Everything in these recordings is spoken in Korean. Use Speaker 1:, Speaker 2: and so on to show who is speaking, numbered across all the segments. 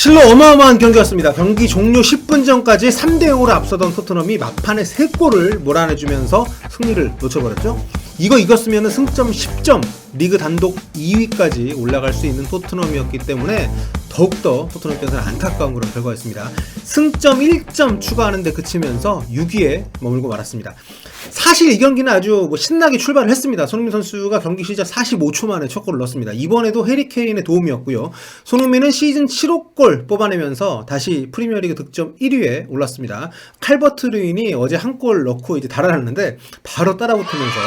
Speaker 1: 실로 어마어마한 경기였습니다. 경기 종료 10분 전까지 3대0으로 앞서던 토트넘이 막판에 3골을 몰아내주면서 승리를 놓쳐버렸죠. 이거 이겼으면 승점 10점, 리그 단독 2위까지 올라갈 수 있는 토트넘이었기 때문에 더욱더 토트넘 입장에서는 안타까운 그런 결과였습니다. 승점 1점 추가하는 데 그치면서 6위에 머물고 말았습니다. 사실 이 경기는 아주 신나게 출발을 했습니다. 손흥민 선수가 경기 시작 45초 만에 첫 골을 넣었습니다. 이번에도 해리 케인의 도움이었고요. 손흥민은 시즌 7호 골 뽑아내면서 다시 프리미어리그 득점 1위에 올랐습니다. 칼버트 루인이 어제 한 골 넣고 이제 달아났는데 바로 따라붙으면서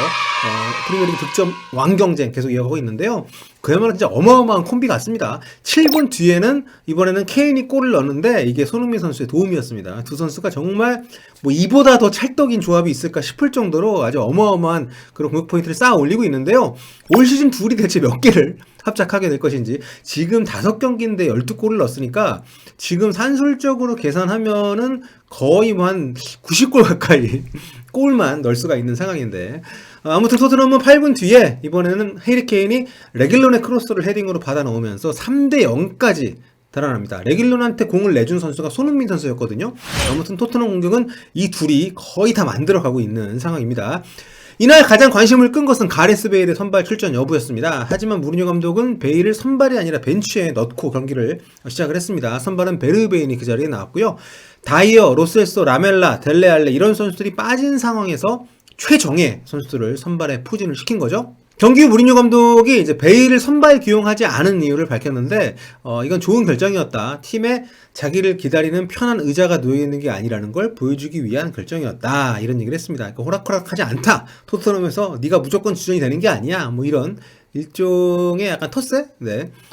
Speaker 1: 프리미어리그 득점 왕경쟁 계속 이어가고 있는데요. 그야말로 진짜 어마어마한 콤비 같습니다. 7분 뒤에는 이번에는 케인이 골을 넣었는데 이게 손흥민 선수의 도움이었습니다. 두 선수가 정말 이보다 더 찰떡인 조합이 있을까 싶을 정도로 아주 어마어마한 그런 공격 포인트를 쌓아 올리고 있는데요. 올 시즌 둘이 대체 몇 개를 합작하게 될 것인지, 지금 5경기인데 12골을 넣었으니까 지금 산술적으로 계산하면은 거의 한 90골 가까이 골만 넣을 수가 있는 상황인데, 아무튼 토트넘은 8분 뒤에 이번에는 해리 케인이 레길론의 크로스를 헤딩으로 받아 넣으면서 3대0까지 달아납니다. 레길론한테 공을 내준 선수가 손흥민 선수였거든요. 아무튼 토트넘 공격은 이 둘이 거의 다 만들어가고 있는 상황입니다. 이날 가장 관심을 끈 것은 가레스 베일의 선발 출전 여부였습니다. 하지만 무리뉴 감독은 베일을 선발이 아니라 벤치에 넣고 경기를 시작을 했습니다. 선발은 베르베인이 그 자리에 나왔고요. 다이어, 로셀소, 라멜라, 델레알레 이런 선수들이 빠진 상황에서 최정예 선수들을 선발에 포진을 시킨 거죠. 경기 후 무리뉴 감독이 이제 베일을 선발 기용하지 않은 이유를 밝혔는데, 이건 좋은 결정이었다. 팀에 자기를 기다리는 편한 의자가 놓여있는 게 아니라는 걸 보여주기 위한 결정이었다. 이런 얘기를 했습니다. 그러니까 호락호락하지 않다. 토트넘에서 네가 무조건 주전이 되는 게 아니야. 이런 일종의 약간 텃세?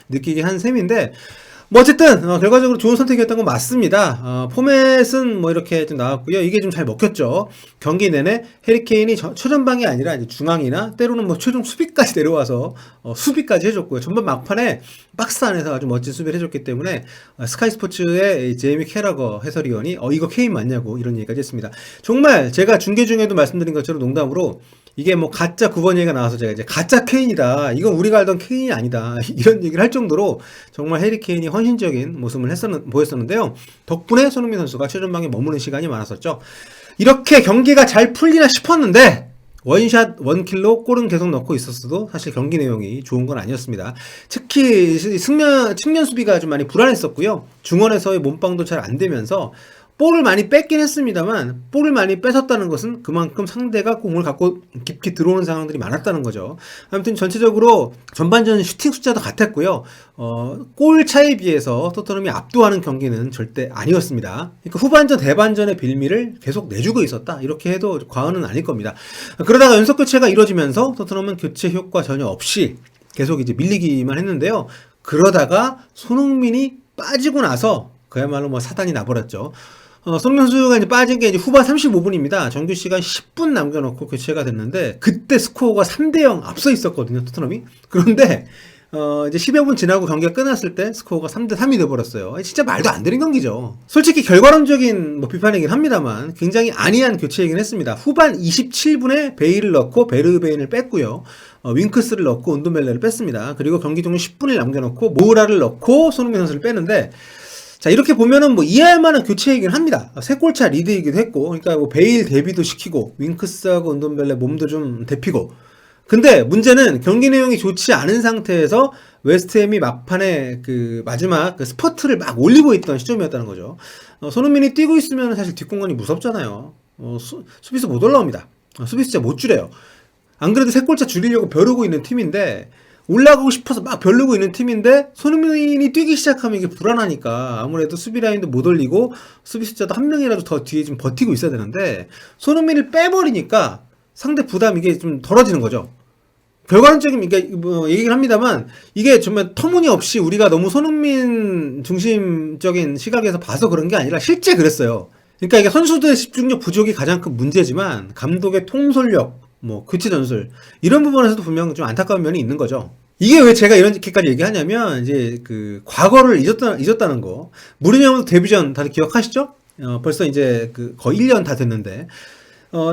Speaker 1: 느끼게 한 셈인데, 어쨌든 결과적으로 좋은 선택이었던 건 맞습니다. 포맷은 이렇게 좀 나왔고요. 이게 좀 잘 먹혔죠. 경기 내내 해리 케인이 초전방이 아니라 이제 중앙이나 때로는 최종 수비까지 내려와서 수비까지 해줬고요. 전반 막판에 박스 안에서 아주 멋진 수비를 해줬기 때문에 스카이 스포츠의 제이미 캐러거 해설위원이 이거 케인 맞냐고 이런 얘기까지 했습니다. 정말 제가 중계 중에도 말씀드린 것처럼 농담으로 이게 가짜 9번 얘기가 나와서 제가 이제 가짜 케인이다, 이건 우리가 알던 케인이 아니다, 이런 얘기를 할 정도로 정말 해리 케인이 헌신적인 모습을 보였었는데요. 덕분에 손흥민 선수가 최전방에 머무는 시간이 많았었죠. 이렇게 경기가 잘 풀리나 싶었는데 원샷 원킬로 골은 계속 넣고 있었어도 사실 경기 내용이 좋은 건 아니었습니다. 특히 측면 수비가 좀 많이 불안했었고요. 중원에서의 몸빵도 잘 안 되면서 볼을 많이 뺐긴 했습니다만, 볼을 많이 뺏었다는 것은 그만큼 상대가 공을 갖고 깊게 들어오는 상황들이 많았다는 거죠. 아무튼 전체적으로 전반전 슈팅 숫자도 같았고요. 골 차에 비해서 토트넘이 압도하는 경기는 절대 아니었습니다. 그러니까 후반전 대반전의 빌미를 계속 내주고 있었다, 이렇게 해도 과언은 아닐 겁니다. 그러다가 연속 교체가 이루어지면서 토트넘은 교체 효과 전혀 없이 계속 이제 밀리기만 했는데요. 그러다가 손흥민이 빠지고 나서 그야말로 사단이 나버렸죠. 손흥민 선수가 이제 빠진 게 이제 후반 35분입니다. 정규 시간 10분 남겨놓고 교체가 됐는데, 그때 스코어가 3대0 앞서 있었거든요, 토트넘이. 그런데 이제 10여 분 지나고 경기가 끝났을 때 스코어가 3대3이 돼버렸어요. 진짜 말도 안 되는 경기죠. 솔직히 결과론적인 비판이긴 합니다만 굉장히 안이한 교체이긴 했습니다. 후반 27분에 베일을 넣고 베르베인을 뺐고요. 윙크스를 넣고 운도멜레를 뺐습니다. 그리고 경기 종료 10분을 남겨놓고 모우라를 넣고 손흥민 선수를 빼는데, 자, 이렇게 보면은 이해할 만한 교체이긴 합니다. 3골차 리드이기도 했고, 그러니까 베일 데뷔도 시키고, 윙크스하고 운돈벨레 몸도 좀 데피고. 근데 문제는 경기 내용이 좋지 않은 상태에서 웨스트햄이 막판에 마지막 스퍼트를 막 올리고 있던 시점이었다는 거죠. 손흥민이 뛰고 있으면 사실 뒷공간이 무섭잖아요. 수비수 못 올라옵니다. 수비수 진짜 못 줄여요. 안 그래도 3골차 줄이려고 벼르고 있는 팀인데, 올라가고 싶어서 막 벼르고 있는 팀인데, 손흥민이 뛰기 시작하면 이게 불안하니까 아무래도 수비 라인도 못 올리고 수비 숫자도 한 명이라도 더 뒤에 좀 버티고 있어야 되는데, 손흥민을 빼버리니까 상대 부담 이게 좀 덜어지는 거죠. 결과론적인 얘기를 합니다만, 이게 정말 터무니없이 우리가 너무 손흥민 중심적인 시각에서 봐서 그런 게 아니라 실제 그랬어요. 그러니까 이게 선수들의 집중력 부족이 가장 큰 문제지만, 감독의 통솔력, 교체 전술 이런 부분에서도 분명 좀 안타까운 면이 있는 거죠. 이게 왜 제가 이렇게까지 얘기하냐면, 이제 과거를 잊었다는 거. 무리뉴 데뷔전 다들 기억하시죠? 벌써 이제 거의 1년 다 됐는데,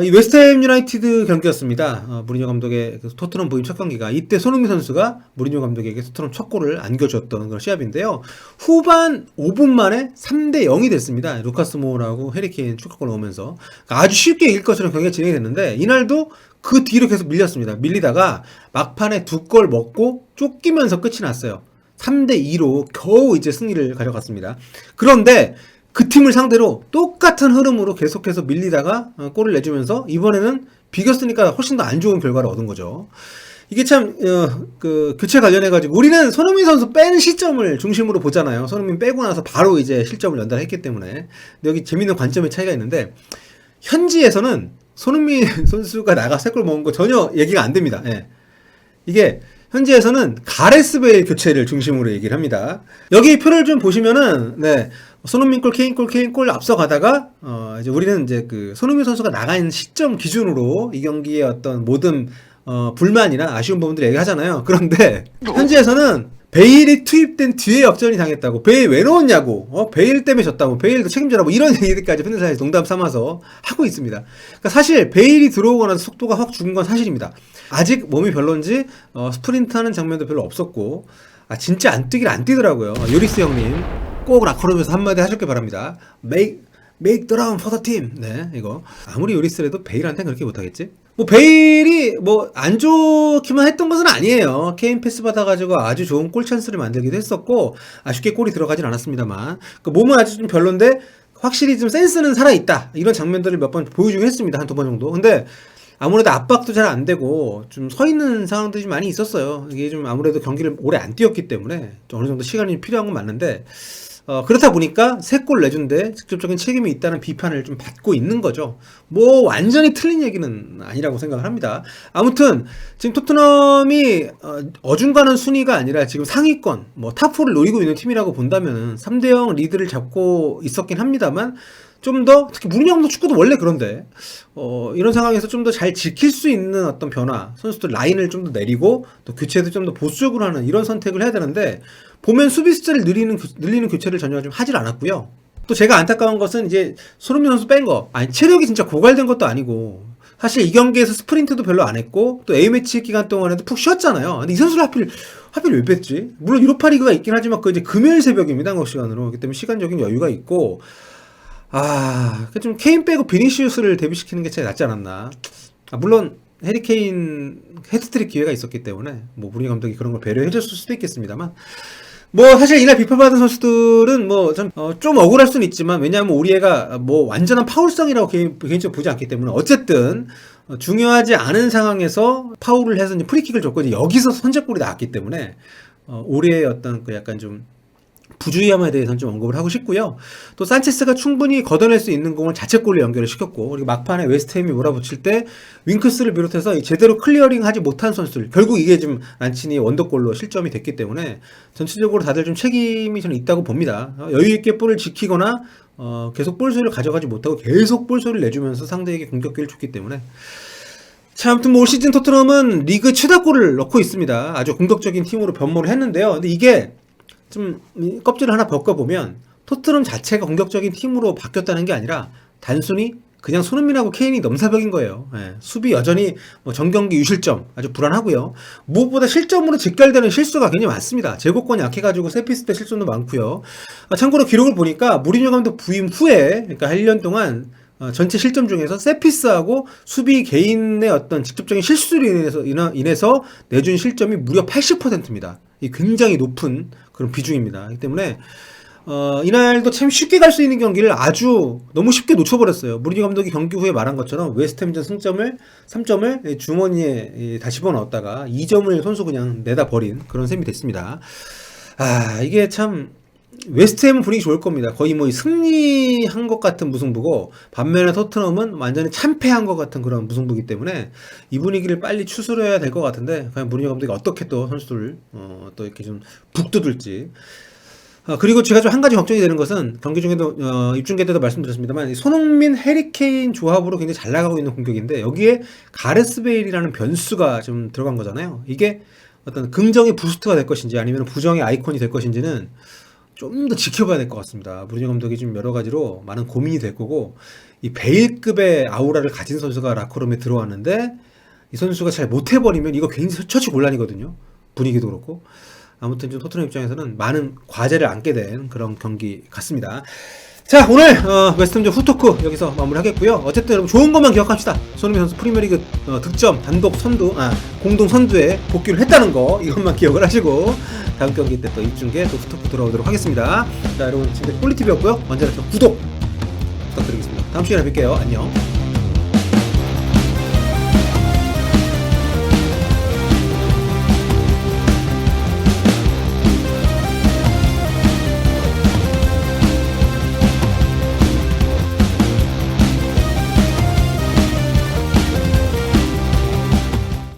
Speaker 1: 이 웨스트햄 유나이티드 경기였습니다. 무리뉴 감독의 그 토트넘 부임 첫 경기가, 이때 손흥민 선수가 무리뉴 감독에게 토트넘 첫 골을 안겨줬던 그런 시합인데요. 후반 5분 만에 3대 0이 됐습니다. 루카스 모우라고 해리케인 축구골 넣으면서 아주 쉽게 이길 것처럼 경기가 진행이 됐는데, 이날도 그 뒤로 계속 밀렸습니다. 밀리다가 막판에 2골 먹고 쫓기면서 끝이 났어요. 3대 2로 겨우 이제 승리를 가져갔습니다. 그런데 그 팀을 상대로 똑같은 흐름으로 계속해서 밀리다가 골을 내주면서 이번에는 비겼으니까 훨씬 더 안 좋은 결과를 얻은 거죠. 이게 참 그 교체 관련해가지고 우리는 손흥민 선수 뺀 시점을 중심으로 보잖아요. 손흥민 빼고 나서 바로 이제 실점을 연달했기 때문에. 근데 여기 재밌는 관점의 차이가 있는데, 현지에서는 손흥민 선수가 나가 3골 먹은 거 전혀 얘기가 안 됩니다. 예. 이게 현지에서는 가레스 베일 교체를 중심으로 얘기를 합니다. 여기 표를 좀 보시면은, 네, 손흥민 골, 케인 골 앞서가다가, 이제 우리는 이제 그 손흥민 선수가 나간 시점 기준으로 이 경기의 어떤 모든, 불만이나 아쉬운 부분들 얘기하잖아요. 그런데, 현지에서는 베일이 투입된 뒤에 역전이 당했다고, 베일 왜 넣었냐고, 베일 때문에 졌다고, 베일도 책임져라, 뭐 이런 얘기들까지 팬들사이에서 농담 삼아서 하고 있습니다. 그러니까 사실 베일이 들어오고 나서 속도가 확 죽은 건 사실입니다. 아직 몸이 별론지 스프린트 하는 장면도 별로 없었고, 진짜 안 뛰긴 안 뛰더라고요. 요리스 형님 꼭 라커룸에서 한마디 하실 게 바랍니다. Make the run for the team. 네, 이거 아무리 요리스라도 베일한테는 그렇게 못하겠지? 뭐 베일이 뭐 안 좋기만 했던 것은 아니에요. 케인 패스 받아가지고 아주 좋은 골 찬스를 만들기도 했었고, 아쉽게 골이 들어가진 않았습니다만, 그 몸은 아주 좀 별론데 확실히 좀 센스는 살아있다, 이런 장면들을 몇 번 보여주긴 했습니다. 한 2번 정도. 근데 아무래도 압박도 잘 안 되고 좀 서 있는 상황들이 좀 많이 있었어요. 이게 좀 아무래도 경기를 오래 안 뛰었기 때문에 좀 어느 정도 시간이 필요한 건 맞는데, 그렇다 보니까 3골 내준데 직접적인 책임이 있다는 비판을 좀 받고 있는 거죠. 뭐 완전히 틀린 얘기는 아니라고 생각을 합니다. 아무튼 지금 토트넘이 어중간한 순위가 아니라 지금 상위권, 뭐 탑4를 노리고 있는 팀이라고 본다면 3대0 리드를 잡고 있었긴 합니다만, 좀 더, 특히 무리뉴 감독 축구도 원래 그런데 이런 상황에서 좀 더 잘 지킬 수 있는 어떤 변화, 선수들 라인을 좀 더 내리고 또 교체도 좀 더 보수적으로 하는 이런 선택을 해야 되는데, 보면 수비 숫자를 늘리는 교체를 전혀 좀 하질 않았고요. 또 제가 안타까운 것은 이제 손흥민 선수 뺀 거, 아니 체력이 진짜 고갈된 것도 아니고, 사실 이 경기에서 스프린트도 별로 안 했고 또 A매치 기간 동안에도 푹 쉬었잖아요. 근데 이 선수를 하필 왜 뺐지? 물론 유로파 리그가 있긴 하지만 그 이제 금요일 새벽입니다, 한국 시간으로. 그렇기 때문에 시간적인 여유가 있고, 좀 케인 빼고 비니시우스를 데뷔시키는 게 제일 낫지 않았나. 물론 해리케인 헤트트릭 기회가 있었기 때문에 뭐 무리뉴 감독이 그런 걸 배려해줬을 수도 있겠습니다만, 뭐 사실 이날 비판받은 선수들은 뭐 좀 억울할 수는 있지만, 왜냐하면 우리 애가 뭐 완전한 파울성이라고 개인적으로 보지 않기 때문에, 어쨌든 중요하지 않은 상황에서 파울을 해서 이제 프리킥을 줬고, 이제 여기서 선제골이 나왔기 때문에 우리의 어떤 그 약간 좀 부주의함에 대해서는 좀 언급을 하고 싶고요. 또 산체스가 충분히 걷어낼 수 있는 공을 자책골로 연결을 시켰고, 그리고 막판에 웨스트햄이 몰아붙일 때 윙크스를 비롯해서 제대로 클리어링 하지 못한 선수들, 결국 이게 좀 란치니 원더골로 실점이 됐기 때문에 전체적으로 다들 좀 책임이 저는 있다고 봅니다. 여유있게 볼을 지키거나 계속 볼소리를 가져가지 못하고 계속 볼소리를 내주면서 상대에게 공격기를 줬기 때문에, 참, 아무튼 뭐 올 시즌 토트넘은 리그 최다골을 넣고 있습니다. 아주 공격적인 팀으로 변모를 했는데요. 근데 이게 좀 껍질을 하나 벗겨보면 토트넘 자체가 공격적인 팀으로 바뀌었다는 게 아니라 단순히 그냥 손흥민하고 케인이 넘사벽인 거예요. 예, 수비 여전히 뭐 정경기 유실점 아주 불안하고요. 무엇보다 실점으로 직결되는 실수가 굉장히 많습니다. 제공권이 약해가지고 세피스 때 실점도 많고요. 참고로 기록을 보니까 무리뉴 감독 부임 후에, 그러니까 1년 동안 전체 실점 중에서 세피스하고 수비 개인의 어떤 직접적인 실수로 인해서 내준 실점이 무려 80%입니다. 이 굉장히 높은 그런 비중입니다. 그렇기 때문에 이날도 참 쉽게 갈 수 있는 경기를 아주 너무 쉽게 놓쳐버렸어요. 무리뉴 감독이 경기 후에 말한 것처럼 웨스트햄전 승점을 3점을 주머니에 다 집어넣었다가 2점을 선수 그냥 내다 버린 그런 셈이 됐습니다. 이게 참 웨스트햄은 분위기 좋을 겁니다. 거의 뭐 승리한 것 같은 무승부고, 반면에 토트넘은 완전히 참패한 것 같은 그런 무승부이기 때문에 이 분위기를 빨리 추스려야 될 것 같은데, 과연 무리뉴 감독이 어떻게 또 선수들을 또 이렇게 좀 북두들지. 그리고 제가 좀 한 가지 걱정이 되는 것은, 경기 중에도 입중계 때도 말씀드렸습니다만, 손흥민 해리케인 조합으로 굉장히 잘 나가고 있는 공격인데, 여기에 가레스 베일이라는 변수가 좀 들어간 거잖아요. 이게 어떤 긍정의 부스트가 될 것인지 아니면 부정의 아이콘이 될 것인지는 좀 더 지켜봐야 될 것 같습니다. 무리뉴 감독이 좀 여러 가지로 많은 고민이 될 거고, 이 베일급의 아우라를 가진 선수가 라커룸에 들어왔는데 이 선수가 잘 못해버리면 이거 굉장히 처치곤란이거든요. 분위기도 그렇고. 아무튼 좀 토트넘 입장에서는 많은 과제를 안게 된 그런 경기 같습니다. 자, 오늘 웨스트햄전 후토크 여기서 마무리하겠고요. 어쨌든 여러분 좋은 것만 기억합시다. 손흥민 선수 프리미어리그 득점 단독 선두, 공동 선두에 복귀를 했다는 거 이것만 기억을 하시고 다음 경기 때 또 입중계 또 후토크 돌아오도록 하겠습니다. 자, 여러분 지금까지 폴리TV였고요. 언제나 구독 부탁드리겠습니다. 다음 시간에 뵐게요. 안녕.